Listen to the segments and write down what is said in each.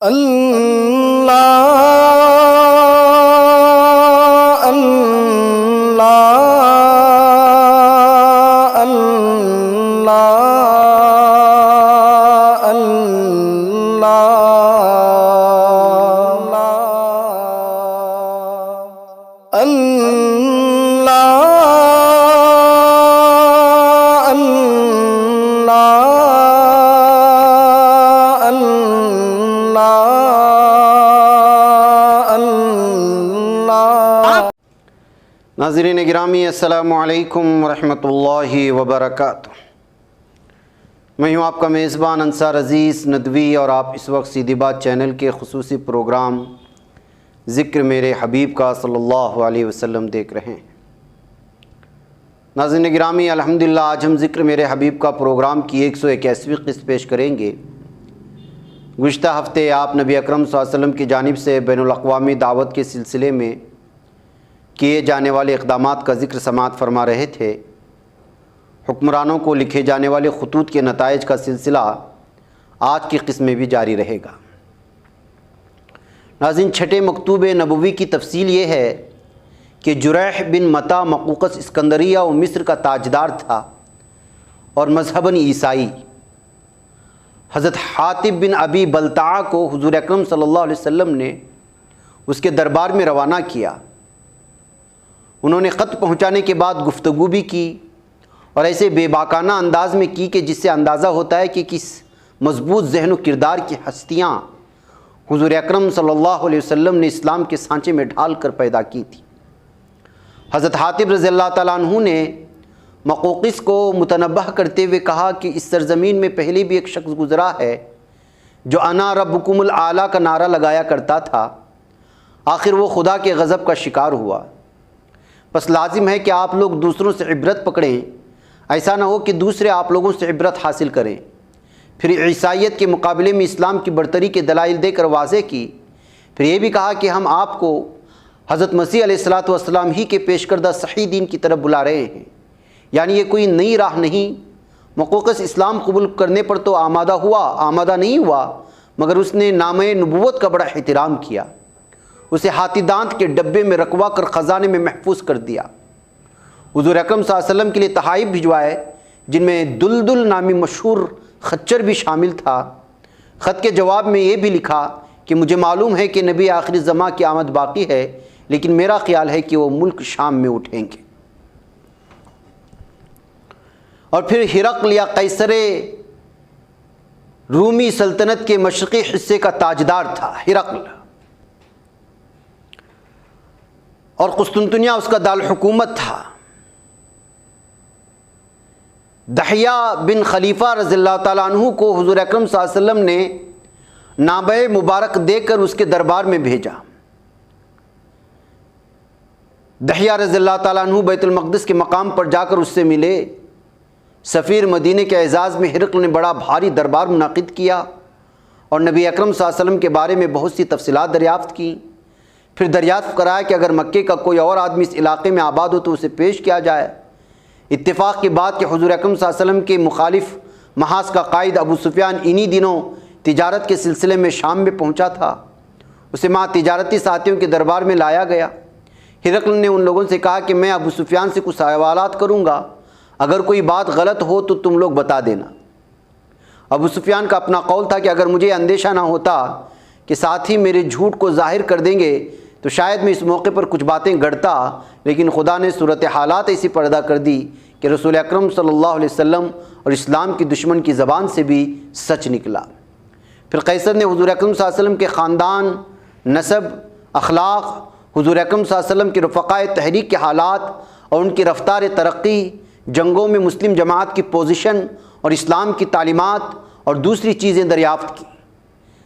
اللہ اللہ اللہ اللہ ناظرین گرامی، السلام علیکم ورحمۃ اللہ وبرکاتہ۔ میں ہوں آپ کا میزبان انصار عزیز ندوی، اور آپ اس وقت سیدھی بات چینل کے خصوصی پروگرام ذکر میرے حبیب کا صلی اللہ علیہ وسلم دیکھ رہے ہیں۔ ناظرین گرامی، الحمدللہ آج ہم ذکر میرے حبیب کا پروگرام کی 181ویں قسط پیش کریں گے۔ گزشتہ ہفتے آپ نبی اکرم صلی اللہ علیہ وسلم کی جانب سے بین الاقوامی دعوت کے سلسلے میں کیے جانے والے اقدامات کا ذکر سماعت فرما رہے تھے۔ حکمرانوں کو لکھے جانے والے خطوط کے نتائج کا سلسلہ آج کی قسط میں بھی جاری رہے گا۔ ناظرین، چھٹے مکتوب نبوی کی تفصیل یہ ہے کہ جریح بن متا مقوقس اسکندریہ و مصر کا تاجدار تھا اور مذہباً عیسائی۔ حضرت حاتب بن ابی بلتعہ کو حضور اکرم صلی اللہ علیہ وسلم نے اس کے دربار میں روانہ کیا۔ انہوں نے خط پہنچانے کے بعد گفتگو بھی کی، اور ایسے بے باکانہ انداز میں کی کہ جس سے اندازہ ہوتا ہے کہ کس مضبوط ذہن و کردار کی ہستیاں حضور اکرم صلی اللہ علیہ وسلم نے اسلام کے سانچے میں ڈھال کر پیدا کی تھی۔ حضرت حاتب رضی اللہ تعالیٰ عنہ نے مقوقس کو متنبہ کرتے ہوئے کہا کہ اس سرزمین میں پہلے بھی ایک شخص گزرا ہے جو انا ربکم الاعلیٰ کا نعرہ لگایا کرتا تھا، آخر وہ خدا کے غضب کا شکار ہوا۔ بس لازم ہے کہ آپ لوگ دوسروں سے عبرت پکڑیں، ایسا نہ ہو کہ دوسرے آپ لوگوں سے عبرت حاصل کریں۔ پھر عیسائیت کے مقابلے میں اسلام کی برتری کے دلائل دے کر واضح کی۔ پھر یہ بھی کہا کہ ہم آپ کو حضرت مسیح علیہ السلام ہی کے پیش کردہ صحیح دین کی طرف بلا رہے ہیں، یعنی یہ کوئی نئی راہ نہیں۔ مقوقس اسلام قبول کرنے پر تو آمادہ نہیں ہوا، مگر اس نے نامہ نبوت کا بڑا احترام کیا، اسے ہاتھی دانت کے ڈبے میں رکھوا کر خزانے میں محفوظ کر دیا۔ حضور اکرم صلی اللہ علیہ وسلم کے لیے تحائف بھجوائے، جن میں دلدل نامی مشہور خچر بھی شامل تھا۔ خط کے جواب میں یہ بھی لکھا کہ مجھے معلوم ہے کہ نبی آخر زماں کی آمد باقی ہے، لیکن میرا خیال ہے کہ وہ ملک شام میں اٹھیں گے۔ اور پھر ہرقل یا قیصر رومی سلطنت کے مشرقی حصے کا تاجدار تھا ہرقل، اور قسطنطنیہ اس کا دارالحکومت تھا۔ دحیہ بن خلیفہ رضی اللہ تعالیٰ عنہ کو حضور اکرم صلی اللہ علیہ وسلم نے نامہ مبارک دے کر اس کے دربار میں بھیجا۔ دحیہ رضی اللہ تعالیٰ عنہ بیت المقدس کے مقام پر جا کر اس سے ملے۔ سفیر مدینے کے اعزاز میں ہرقل نے بڑا بھاری دربار منعقد کیا اور نبی اکرم صلی اللہ علیہ وسلم کے بارے میں بہت سی تفصیلات دریافت کی۔ پھر دریافت کرایا کہ اگر مکے کا کوئی اور آدمی اس علاقے میں آباد ہو تو اسے پیش کیا جائے۔ اتفاق کی بات کہ حضور اکرم صلی اللہ علیہ وسلم کے مخالف محاذ کا قائد ابو سفیان انہی دنوں تجارت کے سلسلے میں شام میں پہنچا تھا۔ اسے وہاں تجارتی ساتھیوں کے دربار میں لایا گیا۔ ہرقل نے ان لوگوں سے کہا کہ میں ابو سفیان سے کچھ سوالات کروں گا، اگر کوئی بات غلط ہو تو تم لوگ بتا دینا۔ ابو سفیان کا اپنا قول تھا کہ اگر مجھے اندیشہ نہ ہوتا کہ ساتھی میرے جھوٹ کو ظاہر کر دیں گے تو شاید میں اس موقع پر کچھ باتیں گڑھتا، لیکن خدا نے صورت حالات ایسی پیدا کر دی کہ رسول اکرم صلی اللہ علیہ وسلم اور اسلام کی دشمن کی زبان سے بھی سچ نکلا۔ پھر قیصر نے حضور اکرم صلی اللہ علیہ وسلم کے خاندان، نسب، اخلاق، حضور اکرم صلی اللہ علیہ وسلم کے رفقائے تحریک کے حالات اور ان کی رفتار ترقی، جنگوں میں مسلم جماعت کی پوزیشن اور اسلام کی تعلیمات اور دوسری چیزیں دریافت کی۔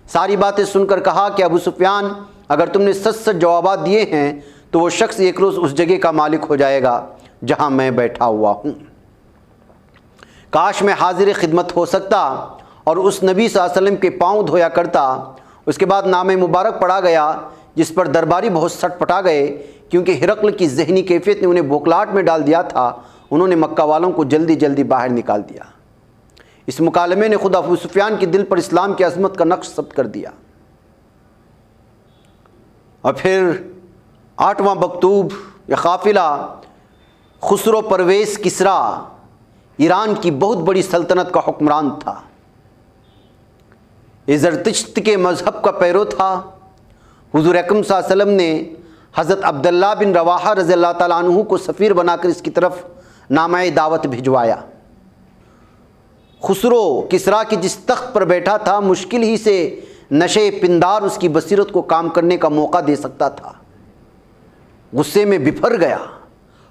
ساری باتیں سن کر کہا کہ ابو سفیان، اگر تم نے سچ جوابات دیے ہیں تو وہ شخص ایک روز اس جگہ کا مالک ہو جائے گا جہاں میں بیٹھا ہوا ہوں۔ کاش میں حاضر خدمت ہو سکتا اور اس نبی صلی اللہ علیہ وسلم کے پاؤں دھویا کرتا۔ اس کے بعد نامہ مبارک پڑھا گیا، جس پر درباری بہت سٹ پٹا گئے، کیونکہ ہرقل کی ذہنی کیفیت نے انہیں بوکھلاہٹ میں ڈال دیا تھا۔ انہوں نے مکہ والوں کو جلدی جلدی باہر نکال دیا۔ اس مکالمے نے خود ابو سفیان کے دل پر اسلام کی عظمت کا نقش ثبت کر دیا۔ اور پھر 8واں مکتوب یا قافلہ خسرو پرویز کسریٰ ایران کی بہت بڑی سلطنت کا حکمران تھا، یہ زرتشت کے مذہب کا پیرو تھا۔ حضور اکرم صلی اللہ علیہ وسلم نے حضرت عبداللہ بن رواحہ رضی اللہ تعالیٰ عنہ کو سفیر بنا کر اس کی طرف نامہ دعوت بھجوایا۔ خسرو کسریٰ کی جس تخت پر بیٹھا تھا مشکل ہی سے نشے پندار اس کی بصیرت کو کام کرنے کا موقع دے سکتا تھا۔ غصے میں بپھر گیا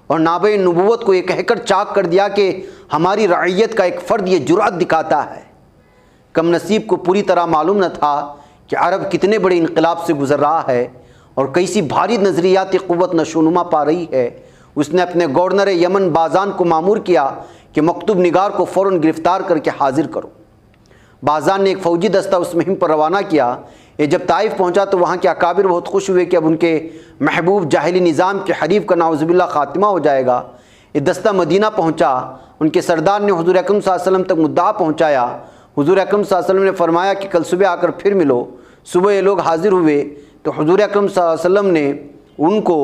اور نابع نبوت کو یہ کہہ کر چاک کر دیا کہ ہماری رعیت کا ایک فرد یہ جرأت دکھاتا ہے۔ کم نصیب کو پوری طرح معلوم نہ تھا کہ عرب کتنے بڑے انقلاب سے گزر رہا ہے اور کیسی بھاری نظریاتی قوت نشوونما پا رہی ہے۔ اس نے اپنے گورنر یمن بازان کو مامور کیا کہ مکتوب نگار کو فوراً گرفتار کر کے حاضر کرو۔ بازان نے ایک فوجی دستہ اس مہم پر روانہ کیا۔ یہ جب طائف پہنچا تو وہاں کے اکابر بہت خوش ہوئے کہ اب ان کے محبوب جاہلی نظام کے حریف کا نعوذ باللہ خاتمہ ہو جائے گا۔ یہ دستہ مدینہ پہنچا، ان کے سردار نے حضور اکرم صلی اللہ علیہ وسلم تک مدعا پہنچایا۔ حضور اکرم صلی اللہ علیہ وسلم نے فرمایا کہ کل صبح آ کر پھر ملو۔ صبح یہ لوگ حاضر ہوئے تو حضور اکرم صلی اللہ علیہ وسلم نے ان کو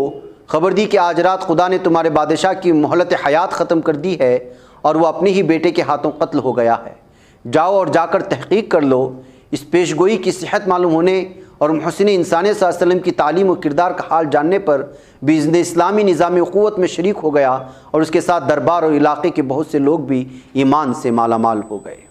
خبر دی کہ آج رات خدا نے تمہارے بادشاہ کی مہلت حیات ختم کر دی ہے اور وہ اپنے ہی بیٹے کے ہاتھوں قتل ہو گیا ہے۔ جاؤ اور جا کر تحقیق کر لو۔ اس پیش گوئی کی صحت معلوم ہونے اور محسن انسانی صلی اللہ علیہ وسلم کی تعلیم و کردار کا حال جاننے پر باذن اسلامی نظام قوت میں شریک ہو گیا اور اس کے ساتھ دربار اور علاقے کے بہت سے لوگ بھی ایمان سے مالا مال ہو گئے۔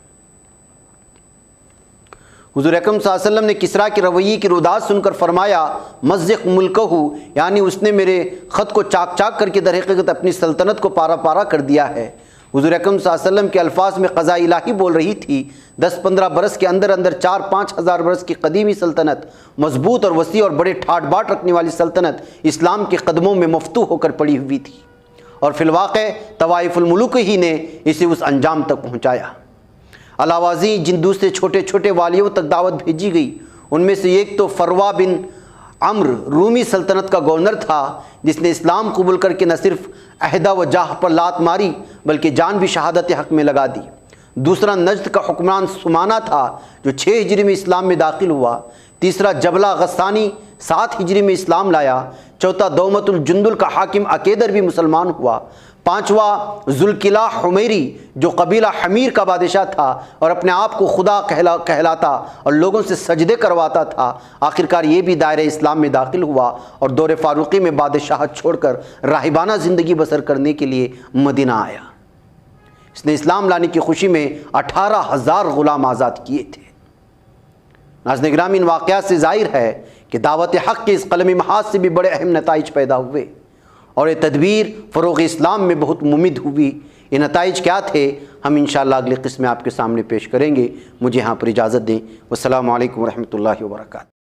حضور اکرم صلی اللہ علیہ وسلم نے کسریٰ کے رویے کی روداد سن کر فرمایا مزق ملکہ، یعنی اس نے میرے خط کو چاک چاک کر کے در حقیقت اپنی سلطنت کو پارا پارا کر دیا ہے۔ حضور اکرم صلی اللہ علیہ وسلم کے الفاظ میں قضاء الہی بول رہی تھی۔ 10-15 برس کے اندر 4-5 ہزار برس کی قدیمی سلطنت، مضبوط اور وسیع اور بڑے ٹھاٹ باٹ رکھنے والی سلطنت اسلام کے قدموں میں مفتوح ہو کر پڑی ہوئی تھی، اور فی الواقع طوائف الملوک ہی نے اسے اس انجام تک پہنچایا۔ علاوہ ازیں جن دوسرے چھوٹے چھوٹے والیوں تک دعوت بھیجی گئی ان میں سے ایک تو فروا بن عمرو رومی سلطنت کا گورنر تھا، جس نے اسلام قبول کر کے نہ صرف عہدہ و جاہ پر لات ماری بلکہ جان بھی شہادت حق میں لگا دی۔ دوسرا نجد کا حکمران سمانہ تھا جو 6 ہجری میں اسلام میں داخل ہوا۔ تیسرا جبلہ غسانی 7 ہجری میں اسلام لایا۔ چوتھا دومت الجندل کا حاکم عقیدر بھی مسلمان ہوا۔ 5واں ذوالقلع حمیری جو قبیلہ حمیر کا بادشاہ تھا اور اپنے آپ کو خدا کہلاتا اور لوگوں سے سجدے کرواتا تھا، آخرکار یہ بھی دائرہ اسلام میں داخل ہوا اور دور فاروقی میں بادشاہت چھوڑ کر راہبانہ زندگی بسر کرنے کے لیے مدینہ آیا۔ اس نے اسلام لانے کی خوشی میں 18,000 غلام آزاد کیے تھے۔ ناظرین گرامی، ان واقعات سے ظاہر ہے کہ دعوت حق کے اس قلمی محاذ سے بھی بڑے اہم نتائج پیدا ہوئے اور یہ تدبیر فروغ اسلام میں بہت ممد ہوئی۔ یہ نتائج کیا تھے ہم انشاءاللہ اگلی قسط میں آپ کے سامنے پیش کریں گے۔ مجھے یہاں پر اجازت دیں۔ والسلام علیکم ورحمۃ اللہ وبرکاتہ۔